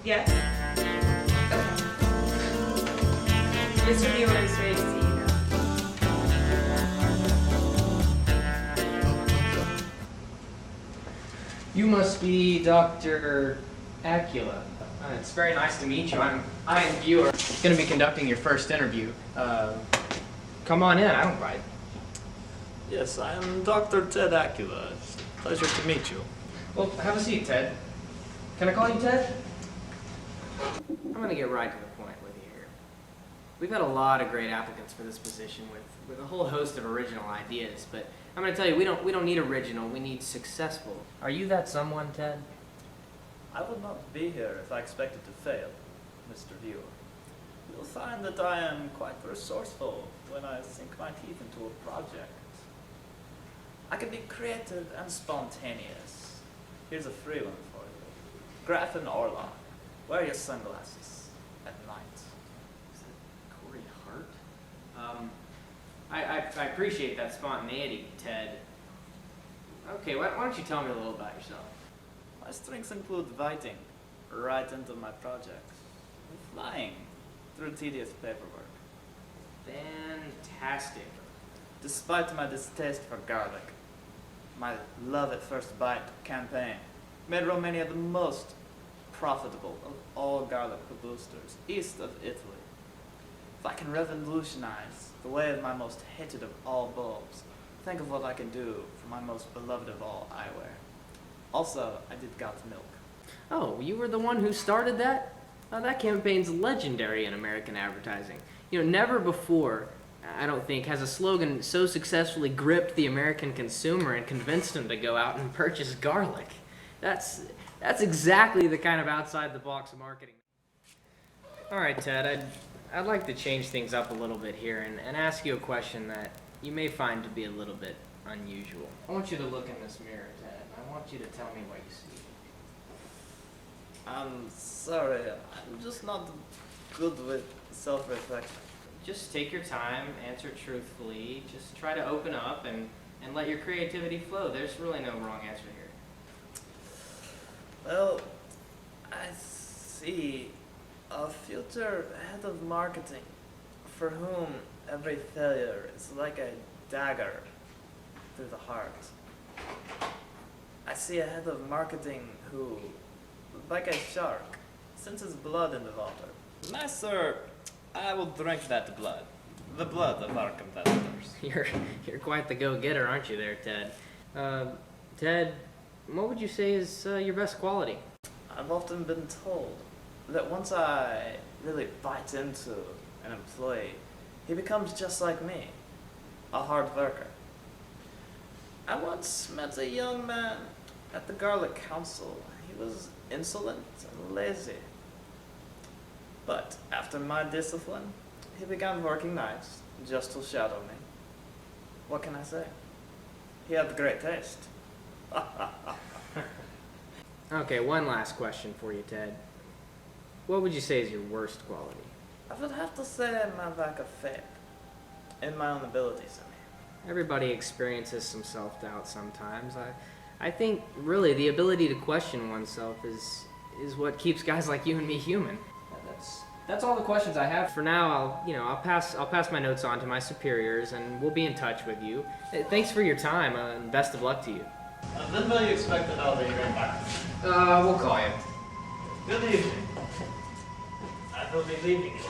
Yes? Okay. Mr. Mueller is ready to see you now. You must be Dr. Acula. It's very nice to meet you. I'm Ian Viewer. Going to be conducting your first interview. Come on in. I don't bite. Yes, I am Dr. Ted Acula. It's a pleasure to meet you. Well, have a seat, Ted. Can I call you Ted? I'm going to get right to the point with you here. We've had a lot of great applicants for this position with a whole host of original ideas, but I'm going to tell you, we don't need original, we need successful. Are you that someone, Ted? I would not be here if I expected to fail, Mr. Viewer. You'll find that I am quite resourceful when I sink my teeth into a project. I can be creative and spontaneous. Here's a free one for you. Graf and Orlok, wear your sunglasses at night. Is that Corey Hart? I appreciate that spontaneity, Ted. Okay, why don't you tell me a little about yourself? My strengths include writing right into my projects, and flying through tedious paperwork. Fantastic. Despite my distaste for garlic, my love at first bite campaign made Romania the most profitable of all garlic boosters east of Italy. If I can revolutionize the way of my most hated of all bulbs, think of what I can do for my most beloved of all eyewear. Also, I did God's milk. Oh, you were the one who started that? That campaign's legendary in American advertising. You know, never before, I don't think, has a slogan so successfully gripped the American consumer and convinced him to go out and purchase garlic. That's exactly the kind of outside-the-box marketing. All right, Ted, I'd like to change things up a little bit here and ask you a question that you may find to be a little bit unusual. I want you to look in this mirror, Ted. I want you to tell me what you see. I'm sorry, I'm just not good with self-reflection. Just take your time, answer truthfully, just try to open up and let your creativity flow. There's really no wrong answer here. Well, I see a future head of marketing for whom every failure is like a dagger through the heart. I see a head of marketing who, like a shark, sends his blood in the water. Nice, sir. I will drink that blood. The blood of our competitors. You're quite the go-getter, aren't you there, Ted? Ted, what would you say is your best quality? I've often been told that once I really bite into an employee, he becomes just like me, a hard worker. I once met a young man at the Garlic Council. He was insolent and lazy. But after my discipline, he began working nights just to shadow me. What can I say? He had great taste. Okay, one last question for you, Ted. What would you say is your worst quality? I would have to say my lack of faith in my own abilities. Everybody experiences some self-doubt sometimes. I think really the ability to question oneself is what keeps guys like you and me human. That's all the questions I have for now. I'll pass my notes on to my superiors, and we'll be in touch with you. Thanks for your time, and best of luck to you. When will you expect that I'll be hearing back? We'll call you. Good evening. I will be leaving you.